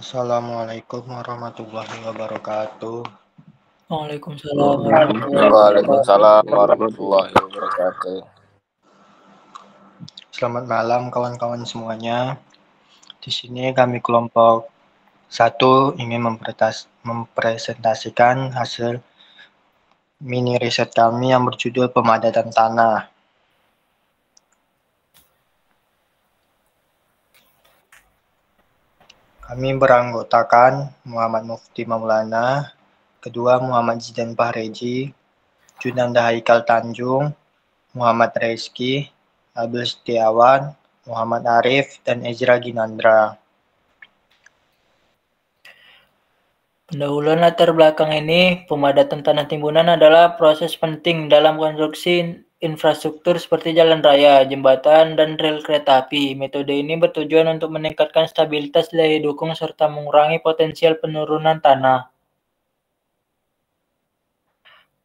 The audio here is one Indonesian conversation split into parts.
Assalamualaikum warahmatullahi wabarakatuh. Waalaikumsalam warahmatullahi wabarakatuh. Waalaikumsalam warahmatullahi wabarakatuh. Selamat malam kawan-kawan semuanya. Di sini kami kelompok 1 ingin mempresentasikan hasil mini riset kami yang berjudul Pemadatan Tanah. Kami beranggotakan Muhammad Mufti Maulana, kedua Muhammad Zidan Fahreji, Junanda Haikal Tanjung, Muhammad Reski, Abdul Setiawan, Muhammad Arif, dan Ezra Ginandra. Pendahuluan latar belakang ini, pemadatan tanah timbunan adalah proses penting dalam konstruksi infrastruktur seperti jalan raya, jembatan, dan rel kereta api. Metode ini bertujuan untuk meningkatkan stabilitas daya dukung serta mengurangi potensial penurunan tanah.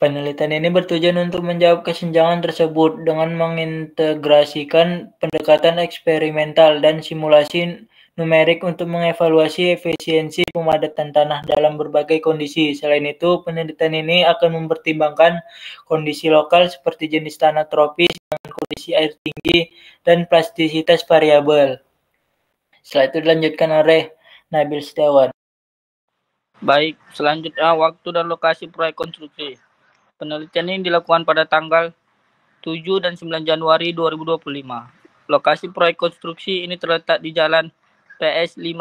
Penelitian ini bertujuan untuk menjawab kesenjangan tersebut dengan mengintegrasikan pendekatan eksperimental dan simulasi numerik untuk mengevaluasi efisiensi pemadatan tanah dalam berbagai kondisi. Selain itu, penelitian ini akan mempertimbangkan kondisi lokal seperti jenis tanah tropis dengan kondisi air tinggi dan plastisitas variabel. Setelah itu dilanjutkan oleh Nabil Setiawan. Baik, selanjutnya waktu dan lokasi proyek konstruksi. Penelitian ini dilakukan pada tanggal 7 dan 9 Januari 2025. Lokasi proyek konstruksi ini terletak di Jalan PS 6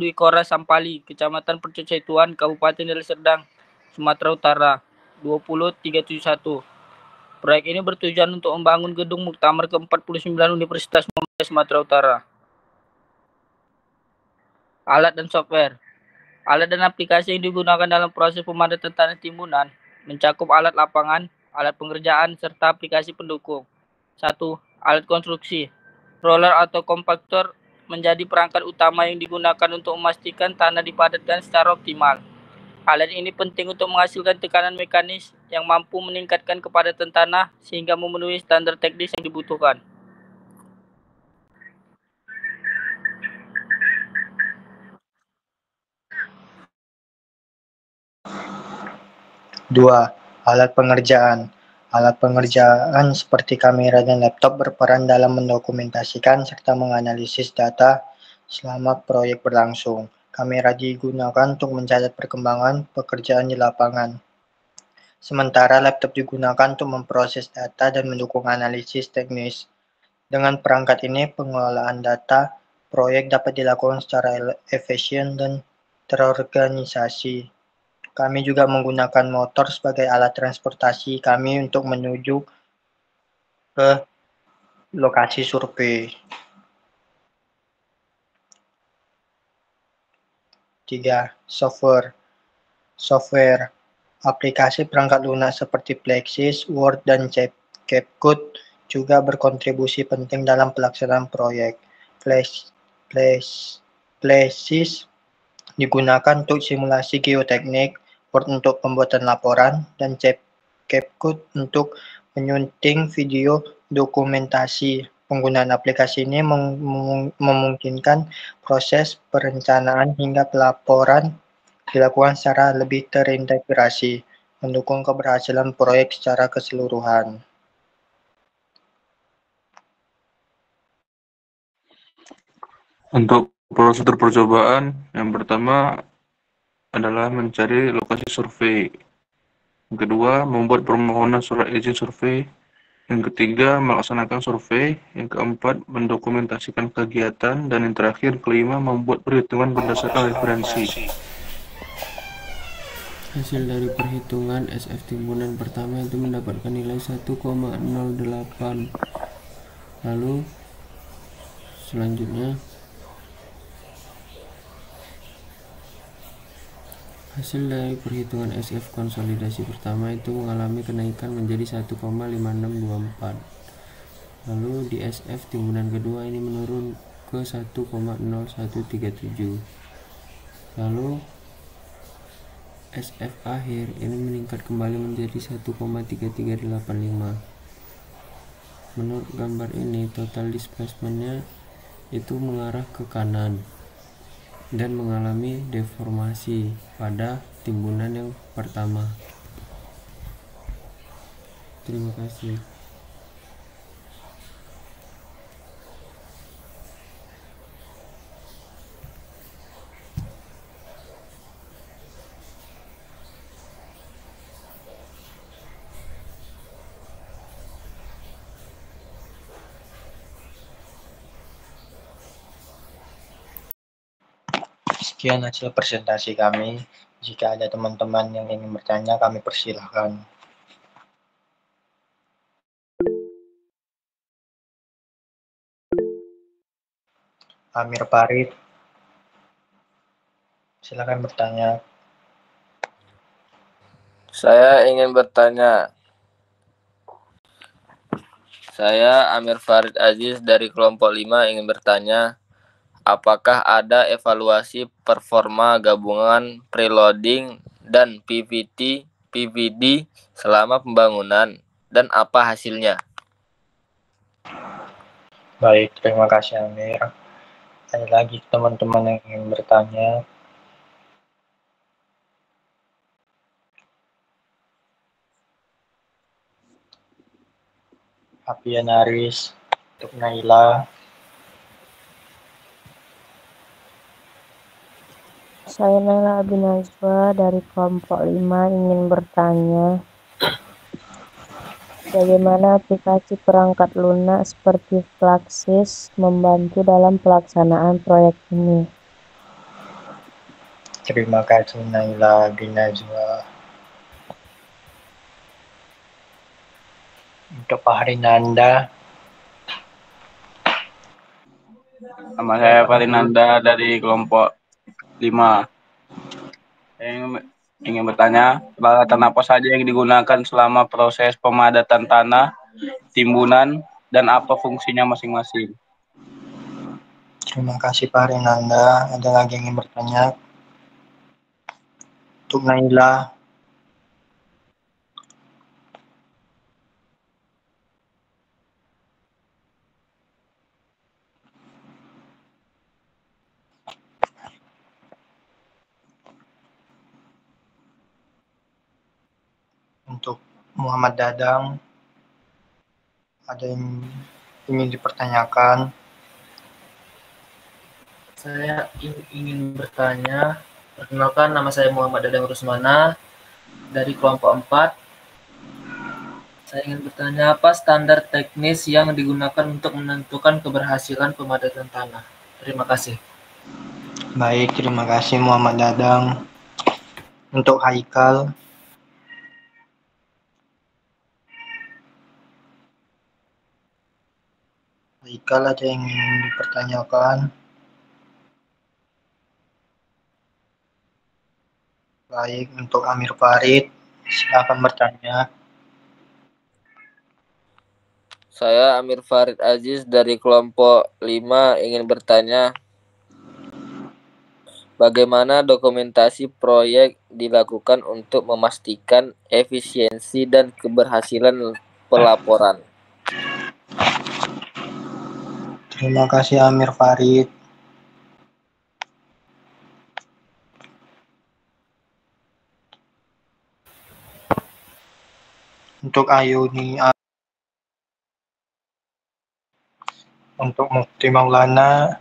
Dwi Kora Sampali, Kecamatan Percetuan, Kabupaten Deli Serdang, Sumatera Utara, 20371. Proyek ini bertujuan untuk membangun gedung muktamar ke-49 Universitas Muhammadiyah Sumatera Utara. Alat dan software. Alat dan aplikasi yang digunakan dalam proses pemadatan tanah timbunan mencakup alat lapangan, alat pengerjaan, serta aplikasi pendukung. 1. Alat konstruksi. Roller atau kompaktor menjadi perangkat utama yang digunakan untuk memastikan tanah dipadatkan secara optimal. Alat ini penting untuk menghasilkan tekanan mekanis yang mampu meningkatkan kepadatan tanah sehingga memenuhi standar teknis yang dibutuhkan. 2. Alat pengerjaan. Alat pengerjaan seperti kamera dan laptop berperan dalam mendokumentasikan serta menganalisis data selama proyek berlangsung. Kamera digunakan untuk mencatat perkembangan pekerjaan di lapangan. Sementara laptop digunakan untuk memproses data dan mendukung analisis teknis. Dengan perangkat ini, pengelolaan data proyek dapat dilakukan secara efisien dan terorganisasi. Kami juga menggunakan motor sebagai alat transportasi kami untuk menuju ke lokasi survei. 3. Software. Aplikasi perangkat lunak seperti Plexis, Word, dan CapCut juga berkontribusi penting dalam pelaksanaan proyek. Plexis digunakan untuk simulasi geoteknik, Word untuk pembuatan laporan, dan CapCut untuk menyunting video dokumentasi. Penggunaan aplikasi ini memungkinkan proses perencanaan hingga pelaporan dilakukan secara lebih terintegrasi, mendukung keberhasilan proyek secara keseluruhan. Untuk prosedur percobaan, yang pertama adalah mencari lokasi survei. Yang kedua, membuat permohonan surat izin survei. Yang ketiga, melaksanakan survei. Yang keempat, mendokumentasikan kegiatan. Dan yang terakhir, kelima, membuat perhitungan berdasarkan referensi. Hasil dari perhitungan SF timbunan pertama itu mendapatkan nilai 1,08. Lalu selanjutnya hasil dari perhitungan SF konsolidasi pertama itu mengalami kenaikan menjadi 1,5624. Lalu di SF timbunan kedua ini menurun ke 1,0137. Lalu SF akhir ini meningkat kembali menjadi 1,3385. Menurut gambar ini total displacementnya itu mengarah ke kanan. dan mengalami deformasi pada timbunan yang pertama. Terima kasih. Sekian hasil presentasi kami. Jika ada teman-teman yang ingin bertanya, kami persilahkan. Amir Farid, silakan bertanya. Saya ingin bertanya. Saya Amir Farid Aziz dari kelompok 5 ingin bertanya, apakah ada evaluasi performa gabungan preloading dan PVD selama pembangunan dan apa hasilnya? Baik, terima kasih Amir. Ada lagi teman-teman yang ingin bertanya? Apian Aris, untuk Naila. Saya Naila Abinazwa dari kelompok 5 ingin bertanya, bagaimana aplikasi perangkat lunak seperti Fluxys membantu dalam pelaksanaan proyek ini? Terima kasih Naila Abinazwa. Untuk Fahrinanda. Nama saya Farinanda dari kelompok 5. Saya ingin bertanya, peralatan apa saja yang digunakan selama proses pemadatan tanah, timbunan, dan apa fungsinya masing-masing? Terima kasih Fahrinanda. Ada lagi yang ingin bertanya? Untuk Naila. Untuk Muhammad Dadang, ada yang ingin dipertanyakan? Saya ingin bertanya, perkenalkan nama saya Muhammad Dadang Rusmana dari kelompok 4. Saya ingin bertanya, apa standar teknis yang digunakan untuk menentukan keberhasilan pemadatan tanah? Terima kasih. Baik, terima kasih Muhammad Dadang. Untuk Haikal. Haikal, ada yang ingin dipertanyakan? Baik, untuk Amir Farid, silakan bertanya. Saya Amir Farid Aziz dari kelompok 5 ingin bertanya, bagaimana dokumentasi proyek dilakukan untuk memastikan efisiensi dan keberhasilan pelaporan? Terima kasih Amir Farid. Untuk Ayuni, untuk Mufti Maulana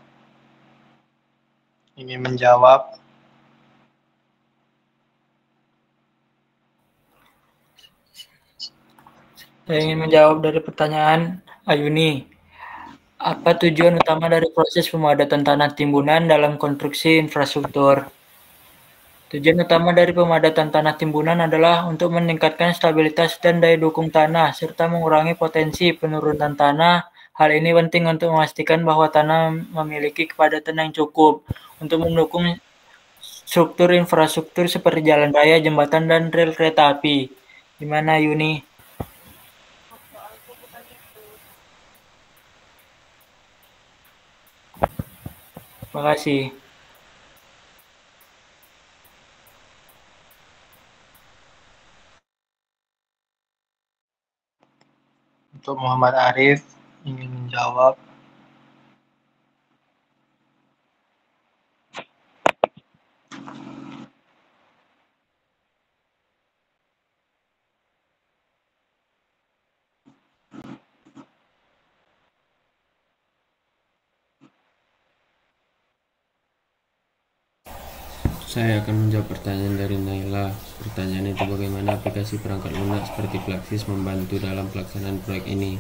ingin menjawab. Saya ingin menjawab dari pertanyaan Ayuni. Apa tujuan utama dari proses pemadatan tanah timbunan dalam konstruksi infrastruktur? Tujuan utama dari pemadatan tanah timbunan adalah untuk meningkatkan stabilitas dan daya dukung tanah, serta mengurangi potensi penurunan tanah. Hal ini penting untuk memastikan bahwa tanah memiliki kepadatan yang cukup untuk mendukung struktur infrastruktur seperti jalan raya, jembatan, dan rel kereta api. Gimana, Yuni? Terima kasih. Untuk Muhammad Arif ingin menjawab. Saya akan menjawab pertanyaan dari Naila. Pertanyaan itu bagaimana aplikasi perangkat lunak seperti Plaxis membantu dalam pelaksanaan proyek ini?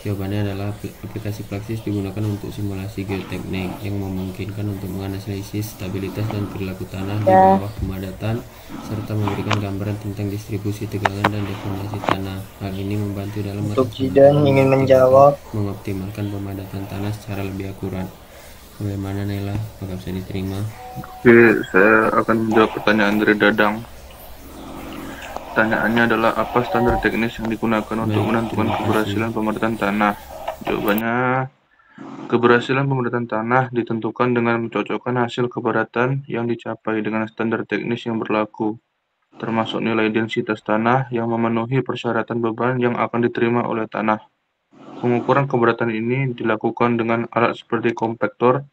Jawabannya adalah aplikasi Plaxis digunakan untuk simulasi geoteknik yang memungkinkan untuk menganalisis stabilitas dan perilaku tanah di bawah pemadatan serta memberikan gambaran tentang distribusi tegangan dan deformasi tanah. Hal ini membantu dalam Untuk Jidan ingin menjawab. mengoptimalkan pemadatan tanah secara lebih akurat. Bagaimana Naila? Apakah bisa diterima? Oke, saya akan menjawab pertanyaan dari Dadang. Pertanyaannya adalah apa standar teknis yang digunakan untuk menentukan keberhasilan pemadatan tanah? Jawabannya, keberhasilan pemadatan tanah ditentukan dengan mencocokkan hasil kepadatan yang dicapai dengan standar teknis yang berlaku, termasuk nilai densitas tanah yang memenuhi persyaratan beban yang akan diterima oleh tanah. Pengukuran kepadatan ini dilakukan dengan alat seperti kompaktor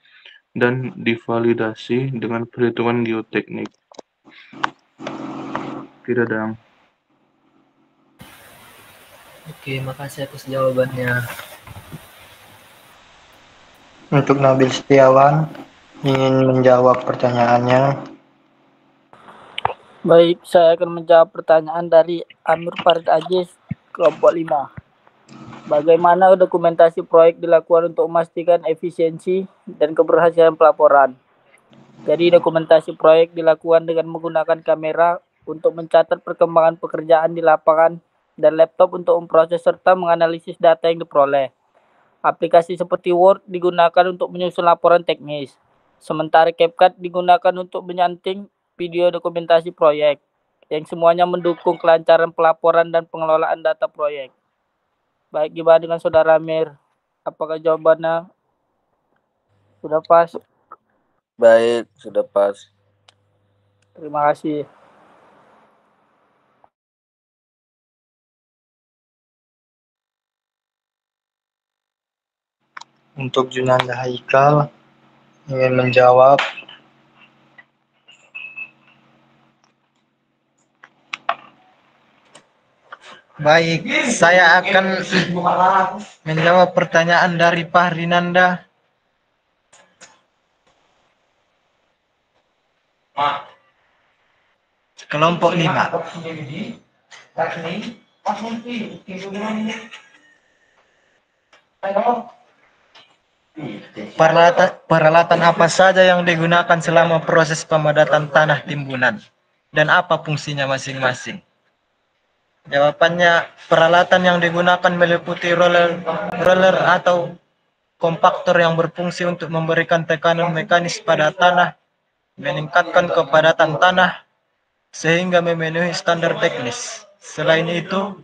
dan divalidasi dengan perhitungan geoteknik. Tidak ada. Oke, makasih atas jawabannya. Untuk Nabil Setiawan ingin menjawab pertanyaannya. Baik, saya akan menjawab pertanyaan dari Amir Farid Aziz, kelompok 5. Bagaimana dokumentasi proyek dilakukan untuk memastikan efisiensi dan keberhasilan pelaporan? Jadi dokumentasi proyek dilakukan dengan menggunakan kamera untuk mencatat perkembangan pekerjaan di lapangan dan laptop untuk memproses serta menganalisis data yang diperoleh. Aplikasi seperti Word digunakan untuk menyusun laporan teknis, sementara CapCut digunakan untuk menyanting video dokumentasi proyek, yang semuanya mendukung kelancaran pelaporan dan pengelolaan data proyek. Baik, gimana dengan Saudara Amir? Apakah jawabannya sudah pas? Baik, sudah pas. Terima kasih. Untuk Junanda Haikal ingin menjawab. Baik, saya akan menjawab pertanyaan dari Fahrinanda. Kelompok 5. Peralatan apa saja yang digunakan selama proses pemadatan tanah timbunan dan apa fungsinya masing-masing? Jawabannya, peralatan yang digunakan meliputi roller atau kompaktor yang berfungsi untuk memberikan tekanan mekanis pada tanah, meningkatkan kepadatan tanah, sehingga memenuhi standar teknis. Selain itu,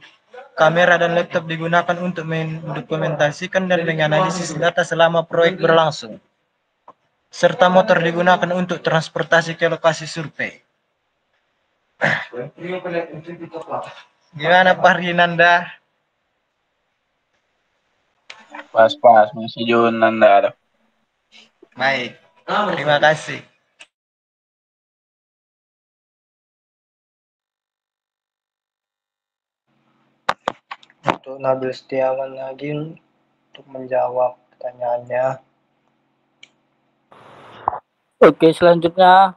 kamera dan laptop digunakan untuk mendokumentasikan dan menganalisis data selama proyek berlangsung. Serta motor digunakan untuk transportasi ke lokasi survei. Gimana Pak Rinanda? Pas, masih Junanda ada. Baik, terima kasih. Untuk Nabil Setiawan lagi untuk menjawab pertanyaannya. Oke, selanjutnya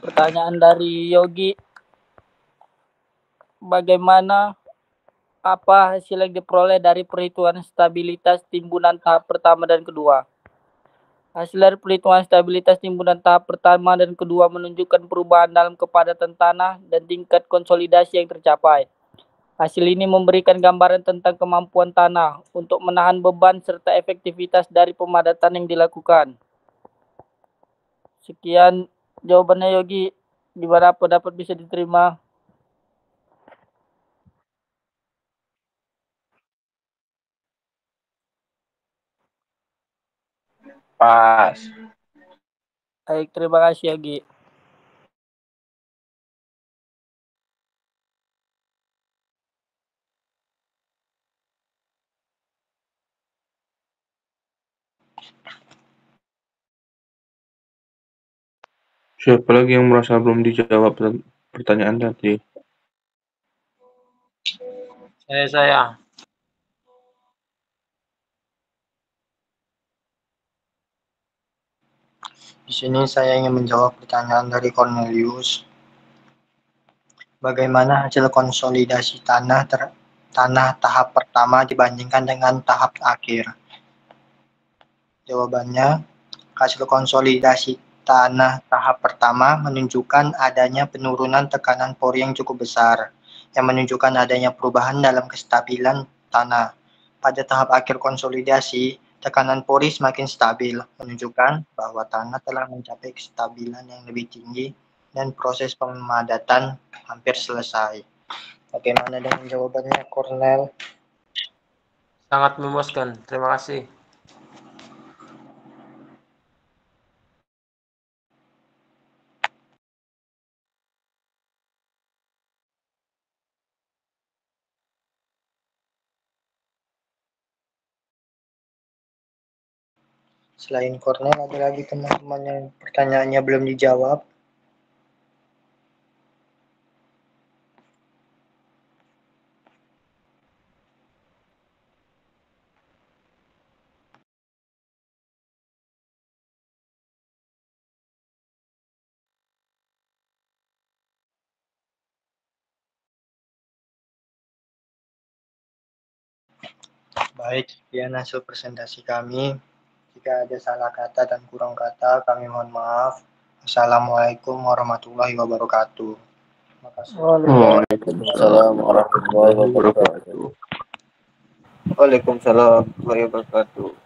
pertanyaan dari Yogi. Bagaimana apa hasil yang diperoleh dari perhitungan stabilitas timbunan tahap pertama dan kedua? Hasil dari perhitungan stabilitas timbunan tahap pertama dan kedua menunjukkan perubahan dalam kepadatan tanah dan tingkat konsolidasi yang tercapai. Hasil ini memberikan gambaran tentang kemampuan tanah untuk menahan beban serta efektivitas dari pemadatan yang dilakukan. Sekian jawabannya Yogi. Gimana dapat bisa diterima? Pas. Baik, terima kasih Yogi. Siapa lagi yang merasa belum dijawab pertanyaan tadi? Saya. Di sini saya ingin menjawab pertanyaan dari Cornelius. Bagaimana hasil konsolidasi tanah tahap pertama dibandingkan dengan tahap akhir? Jawabannya, hasil konsolidasi tanah tahap pertama menunjukkan adanya penurunan tekanan pori yang cukup besar, yang menunjukkan adanya perubahan dalam kestabilan tanah. Pada tahap akhir konsolidasi, tekanan pori semakin stabil, menunjukkan bahwa tanah telah mencapai kestabilan yang lebih tinggi dan proses pemadatan hampir selesai. Bagaimana dengan jawabannya, Cornel? Sangat memuaskan. Terima kasih. Selain Cornel, ada lagi teman-teman yang pertanyaannya belum dijawab? Baik, sekian hasil presentasi kami. Jika ada salah kata dan kurang kata, kami mohon maaf. Assalamualaikum warahmatullahi wabarakatuh. Terima kasih. Waalaikumsalam warahmatullahi wabarakatuh. Waalaikumsalam warahmatullahi wabarakatuh.